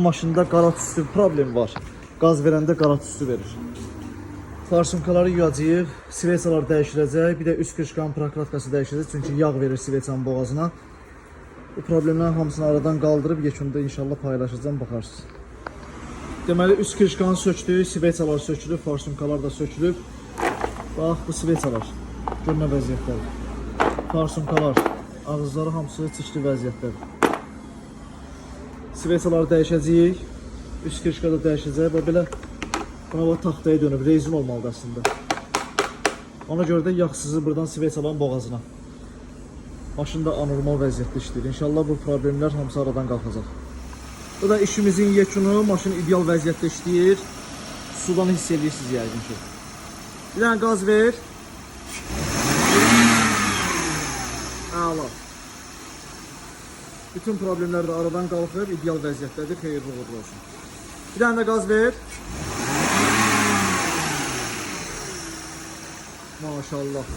Maşında qara tüstü problemi var. Qaz verəndə qara tüstü verir. Farsumkaları yuyacağıq, sveçalar dəyişiləcək, bir də üst qırışqanın prokladkası dəyişiləcək, çünki yağ verir sveçanın boğazına. Bu problemlərin hamısını aradan qaldırıb yekunda inşallah paylaşacağım, baxarsınız. Deməli, üst qırışqanı sökdük, sveçalar sökülüb, farsumkalar da sökülüb. Bax, bu sveçalar. Gör nə vəziyyətdədir. Farsumkalar, ağızları hamısı çirkli vəziyyətdədir. Sveçaları dəyişəcəyik, üst qırışqa da dəyişəcək və belə buna taxtaya dönüb, rezin olmalıdır əslində. Ona görə də yağ sızır buradan sveçaların boğazına. Maşın da anormal vəziyyətdə işləyir. İnşallah bu problemlər hamısı aradan qalxacaq. Bu da işimizin yekunu, maşın ideal vəziyyətdə işləyir. Sudan hiss edirsiniz yəqin ki. Bir dənə qaz ver. Əla. Bütün problemlər də aradan qalxıb, ideal vəziyyətdədir, xeyirli uğurlu olsun. Bir dənə də qaz ver. Maşallah.